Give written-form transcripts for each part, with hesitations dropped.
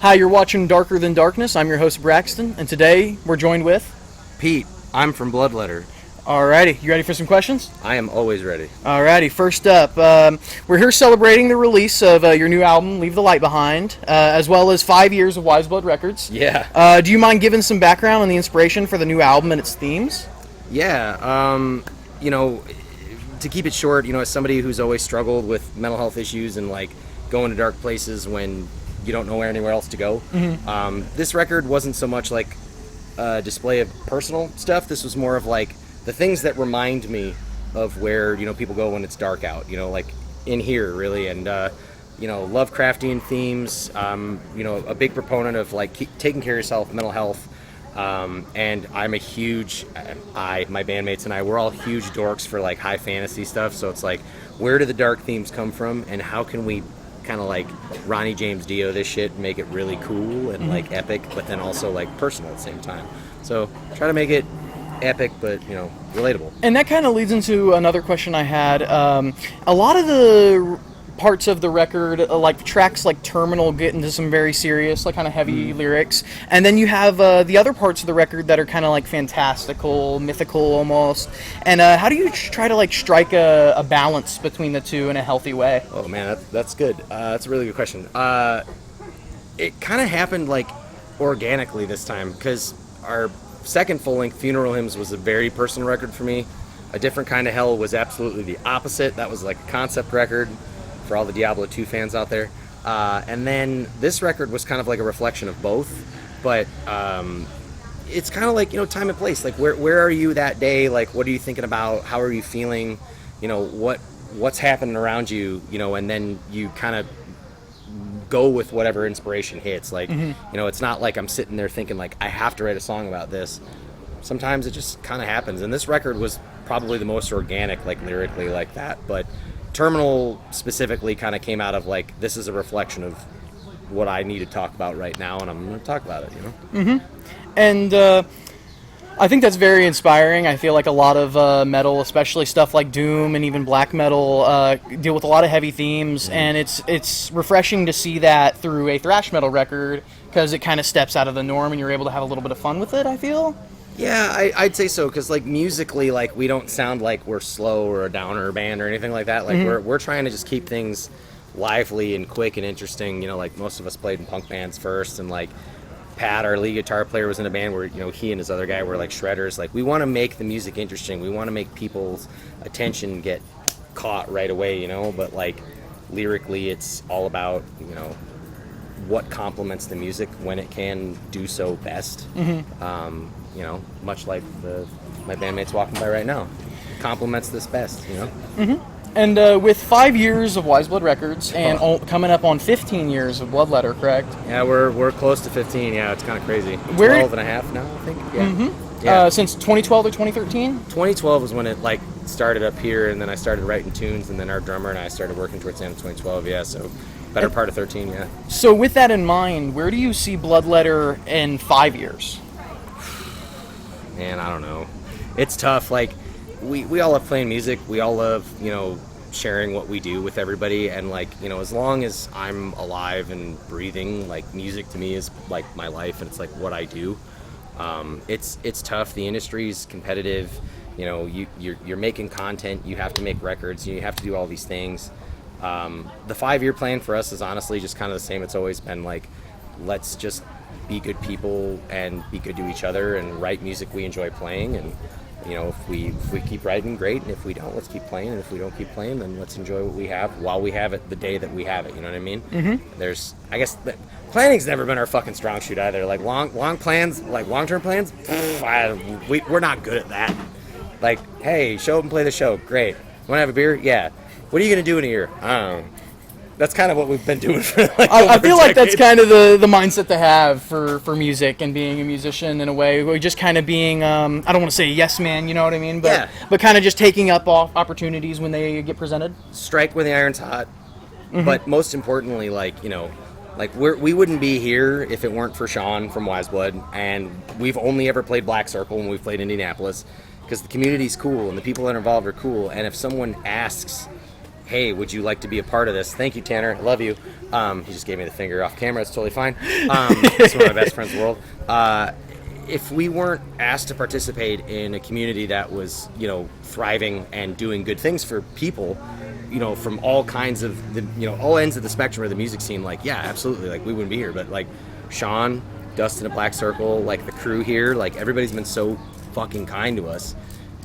Hi, you're watching Darker Than Darkness. I'm your host, Braxton, and today we're joined with... Pete, I'm from Bloodletter. Alrighty, you ready for some questions? I am always ready. Alrighty, first up, we're here celebrating the release of your new album, Leave the Light Behind, as well as 5 years of Wise Blood Records. Yeah. Do you mind giving some background on the inspiration for the new album and its themes? Yeah, to keep it short, as somebody who's always struggled with mental health issues and like going to dark places when you don't know anywhere else to go, this record wasn't so much like a display of personal stuff. This was more of like the things that remind me of where, people go when it's dark out, like in here really. And, Lovecraftian themes, a big proponent of like taking care of yourself, mental health. And I'm a huge, my bandmates and I, we're all huge dorks for like high fantasy stuff. So it's like, where do the dark themes come from and how can we kind of like Ronnie James Dio this shit and make it really cool and like epic, but then also like personal at the same time. So try to make it epic, but relatable. And that kind of leads into another question I had. A lot of the parts of the record, like tracks like Terminal, get into some very serious, like kind of heavy lyrics, and then you have the other parts of the record that are kind of like fantastical, mythical almost. And how do you try to like strike a balance between the two in a healthy way? Oh man, that's good. That's a really good question. It kind of happened like organically this time because our second full-length, Funeral Hymns, was a very personal record for me. A Different Kind of Hell was absolutely the opposite. That was like a concept record for all the Diablo 2 fans out there. And then this record was kind of like a reflection of both. But it's kind of like, time and place. Like, where are you that day? Like, what are you thinking about? How are you feeling? What's happening around you? And then you kind of go with whatever inspiration hits. Like, it's not like I'm sitting there thinking, like, I have to write a song about this. Sometimes it just kind of happens. And this record was probably the most organic, like, lyrically like that. But Terminal specifically kind of came out of like, this is a reflection of what I need to talk about right now, and I'm going to talk about it, And I think that's very inspiring. I feel like a lot of metal, especially stuff like doom and even black metal, deal with a lot of heavy themes, and it's refreshing to see that through a thrash metal record because it kind of steps out of the norm and you're able to have a little bit of fun with it, I feel. Yeah, I'd say so, because like musically, like we don't sound like we're slow or a downer band or anything like that. Like we're trying to just keep things lively and quick and interesting. Like most of us played in punk bands first, and like Pat, our lead guitar player, was in a band where he and his other guy were like shredders. Like we want to make the music interesting. We want to make people's attention get caught right away. But like lyrically, it's all about what complements the music when it can do so best. Much like my bandmates walking by right now. Complements this best, And with 5 years of Wise Blood Records and coming up on 15 years of Bloodletter, correct? Yeah, we're close to 15. Yeah, it's kind of crazy. 12 and a half now, I think. Yeah. Yeah. Since 2012 or 2013? 2012 was when it like started up here, and then I started writing tunes, and then our drummer and I started working towards the end of 2012. Yeah, so better part of 13. Yeah. So with that in mind, where do you see Bloodletter in 5 years? Man, I don't know. It's tough. Like, we all love playing music. We all love, sharing what we do with everybody. And, like, as long as I'm alive and breathing, like, music to me is, like, my life, and it's, like, what I do. It's tough. The industry's competitive. You're making content. You have to make records. You have to do all these things. The 5-year plan for us is honestly just kind of the same. It's always been, like, let's just be good people and be good to each other and write music we enjoy playing, and if we keep writing, great, and if we don't, let's keep playing, and if we don't keep playing, then let's enjoy what we have while we have it, the day that we have it. You know what I mean? I guess planning's never been our fucking strong suit either. Like long plans, like long-term plans, we're not good at that. Like, hey, show up and play the show, great. Want to have a beer? Yeah. What are you gonna do in a year? I don't know. That's kind of what we've been doing for like I feel like that's kind of the mindset to have for music and being a musician in a way. We're just kind of being, I don't want to say yes man, you know what I mean? But, but kind of just taking up opportunities when they get presented. Strike when the iron's hot. But most importantly, like, we wouldn't be here if it weren't for Sean from Wise Blood. And we've only ever played Black Circle when we've played Indianapolis because the community's cool and the people that are involved are cool. And if someone asks hey, would you like to be a part of this? Thank you, Tanner. I love you. He just gave me the finger off camera. It's totally fine. He's one of my best friends in the world. If we weren't asked to participate in a community that was, thriving and doing good things for people, from all kinds of all ends of the spectrum of the music scene, like, yeah, absolutely, like, we wouldn't be here. But like Sean, Dustin at Black Circle, like the crew here, like, everybody's been so fucking kind to us.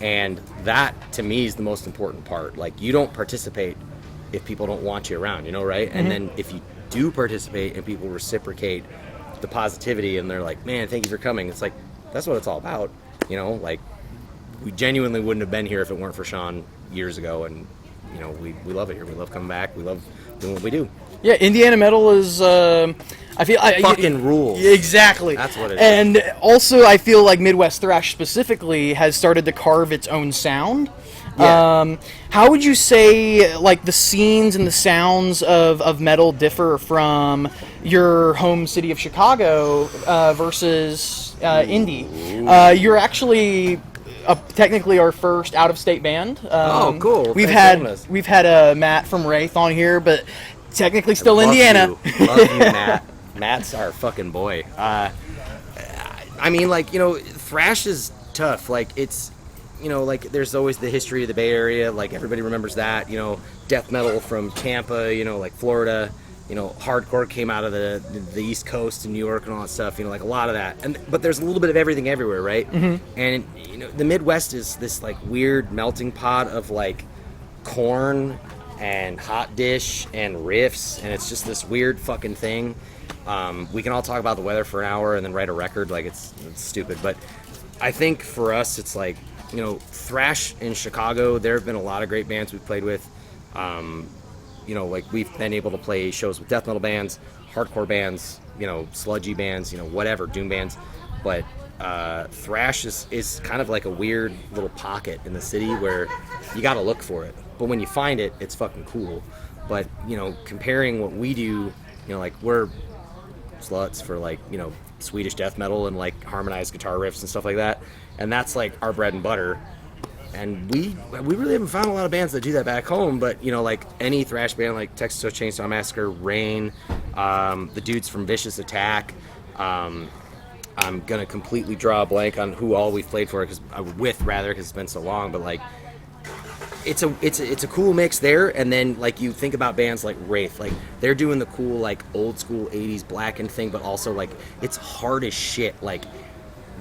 And that, to me, is the most important part. Like, you don't participate if people don't want you around, right? Mm-hmm. And then if you do participate and people reciprocate the positivity and they're like, man, thank you for coming, it's like, that's what it's all about. Like, we genuinely wouldn't have been here if it weren't for Sean years ago. And, we love it here. We love coming back. We love doing what we do. Yeah, Indiana metal is, fucking rules. Exactly. That's what it is. And also, I feel like Midwest thrash specifically has started to carve its own sound. Yeah. How would you say, like, the scenes and the sounds of metal differ from your home city of Chicago versus Indy? You're actually technically our first out-of-state band. Oh, cool. We've had Matt from Wraith on here, but technically still Indiana. Love you, Matt. Matt's our fucking boy. I mean, like, thrash is tough. Like, it's, like, there's always the history of the Bay Area. Like, everybody remembers that. Death metal from Tampa, like Florida. Hardcore came out of the East Coast and New York and all that stuff. Like, a lot of that. But there's a little bit of everything everywhere, right? Mm-hmm. And the Midwest is this, like, weird melting pot of, like, corn and hot dish and riffs, and it's just this weird fucking thing. We can all talk about the weather for an hour and then write a record. Like, it's stupid. But I think for us, it's like, thrash in Chicago, there have been a lot of great bands we've played with. Like, we've been able to play shows with death metal bands, hardcore bands, sludgy bands, whatever, doom bands. But thrash is kind of like a weird little pocket in the city where you got to look for it. But when you find it, it's fucking cool. But, comparing what we do, like, we're sluts for, like, Swedish death metal and, like, harmonized guitar riffs and stuff like that. And that's, like, our bread and butter. And we really haven't found a lot of bands that do that back home. But, like, any thrash band, like Texas Chainsaw Massacre, Rain, the dudes from Vicious Attack, I'm gonna completely draw a blank on who all we've played for, because it's been so long. But, like, it's a cool mix there. And then, like, you think about bands like Wraith, like, they're doing the cool, like, old school 80s blackened thing, but also, like, it's hard as shit. Like,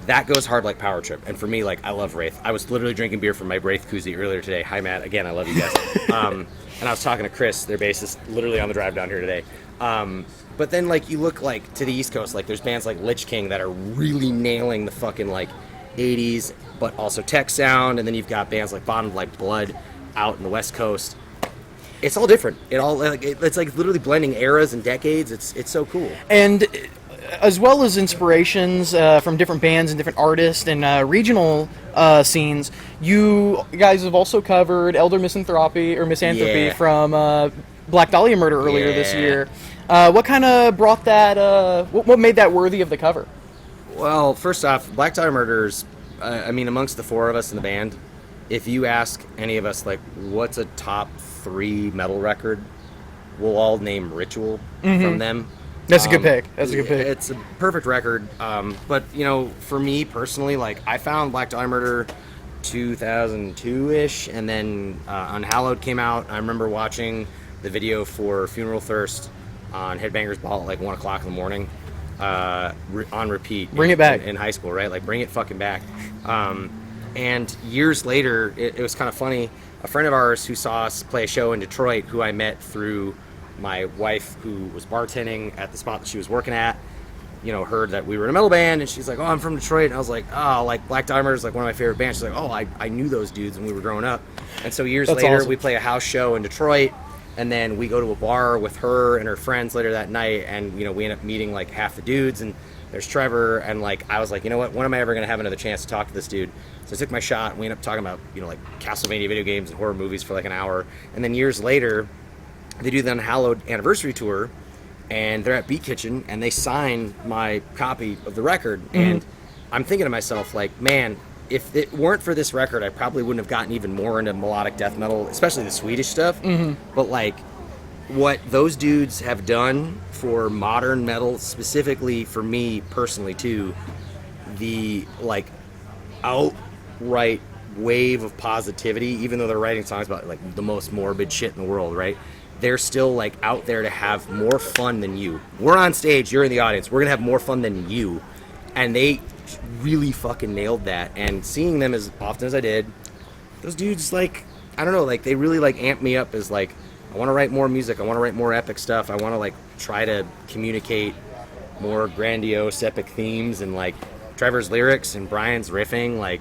that goes hard like Power Trip. And for me, like, I love Wraith. I was literally drinking beer from my Wraith koozie earlier today. Hi, Matt. Again, I love you guys. And I was talking to Chris, their bassist, literally on the drive down here today. But then, like, you look, like, to the East Coast, like, there's bands like Lich King that are really nailing the fucking, like, 80s, but also tech sound. And then you've got bands like Bottom Like Blood out in the West Coast. It's all different. It's like literally blending eras and decades. It's so cool. And as well as inspirations from different bands and different artists and regional scenes, you guys have also covered Elder Misanthropy from Black Dahlia Murder earlier this year. What kind of brought that? What made that worthy of the cover? Well, first off, Black Dahlia Murder's, amongst the four of us in the band, if you ask any of us, like, what's a top 3 metal record, we'll all name Ritual from them. That's a good pick. It's a perfect record. But, for me personally, like, I found Black Dahlia Murder 2002-ish, and then Unhallowed came out. I remember watching the video for Funeral Thirst on Headbangers Ball at, like, 1 o'clock in the morning on repeat. Bring it back. In high school, right? Like, bring it fucking back. And years later, it was kind of funny. A friend of ours who saw us play a show in Detroit, who I met through my wife, who was bartending at the spot that she was working at, heard that we were in a metal band, and she's like, oh, I'm from Detroit. And I was like, oh, like, Black Dahlia Murder is, like, one of my favorite bands. She's like, oh, I knew those dudes when we were growing up. And so years later, awesome. We play a house show in Detroit, and then we go to a bar with her and her friends later that night, and, we end up meeting, like, half the dudes, and there's Trevor, and, like, I was like, you know what, when am I ever going to have another chance to talk to this dude? So I took my shot, and we ended up talking about, like, Castlevania video games and horror movies for, like, an hour. And then years later, they do the Unhallowed anniversary tour, and they're at Beat Kitchen, and they sign my copy of the record. And I'm thinking to myself, like, man, if it weren't for this record, I probably wouldn't have gotten even more into melodic death metal, especially the Swedish stuff. But like, what those dudes have done for modern metal, specifically for me personally too, the like outright wave of positivity, even though they're writing songs about like the most morbid shit in the world, right? They're still like out there to have more fun than you. We're on stage, you're in the audience, we're gonna have more fun than you. And they really fucking nailed that. And seeing them as often as I did, those dudes, like, I don't know, like, they really like amped me up as like, I want to write more music, I want to write more epic stuff, I want to like try to communicate more grandiose epic themes. And like Trevor's lyrics and Brian's riffing, like,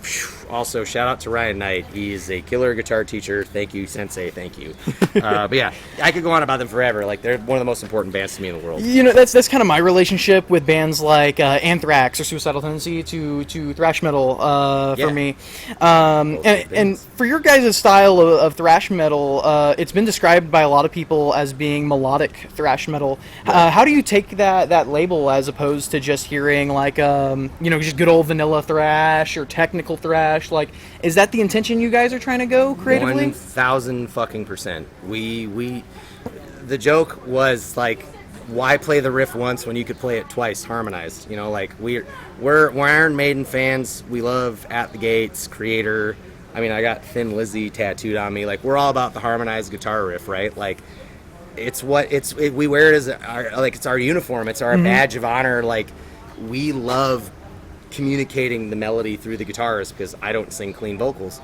phew. Also, shout out to Ryan Knight. He's a killer guitar teacher. Thank you, Sensei. Thank you. But yeah, I could go on about them forever. Like, they're one of the most important bands to me in the world. You know, that's kind of my relationship with bands like Anthrax or Suicidal Tendency to thrash metal for me. And for your guys' style of thrash metal, it's been described by a lot of people as being melodic thrash metal. How do you take that label as opposed to just hearing like just good old vanilla thrash or technical thrash? Like, is that the intention you guys are trying to go creatively? 1,000% We the joke was like, why play the riff once when you could play it twice harmonized? You know, like we're Iron Maiden fans. We love At the Gates, Creator. I mean, I got Thin Lizzy tattooed on me. Like, we're all about the harmonized guitar riff, right? Like, we wear it as it's our uniform. It's our badge of honor. Like, we love communicating the melody through the guitars, because I don't sing clean vocals,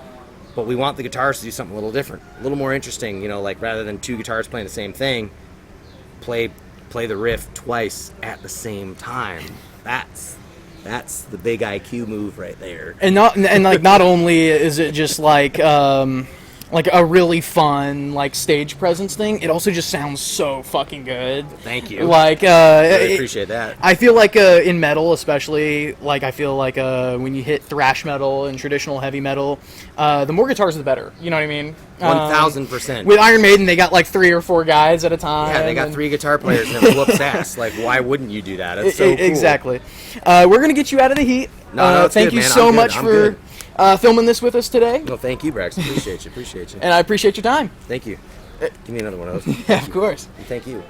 but we want the guitars to do something a little different, a little more interesting, you know, like rather than two guitars playing the same thing, play the riff twice at the same time. That's the big IQ move right there. And not only is it just like a really fun like stage presence thing, it also just sounds so fucking good. Thank you. Like I appreciate that. I feel like in metal especially, like I feel like when you hit thrash metal and traditional heavy metal, the more guitars the better. You know what I mean? 1,000%. With Iron Maiden, they got like 3 or 4 guys at a time. Yeah, they got 3 guitar players and it whoops ass. Like, why wouldn't you do that? It's so cool. Exactly. We're gonna get you out of the heat. No, thank you so much for filming this with us today. No, thank you, Brax. Appreciate you. And I appreciate your time. Thank you. Give me another one of those. Yeah, of course. Thank you.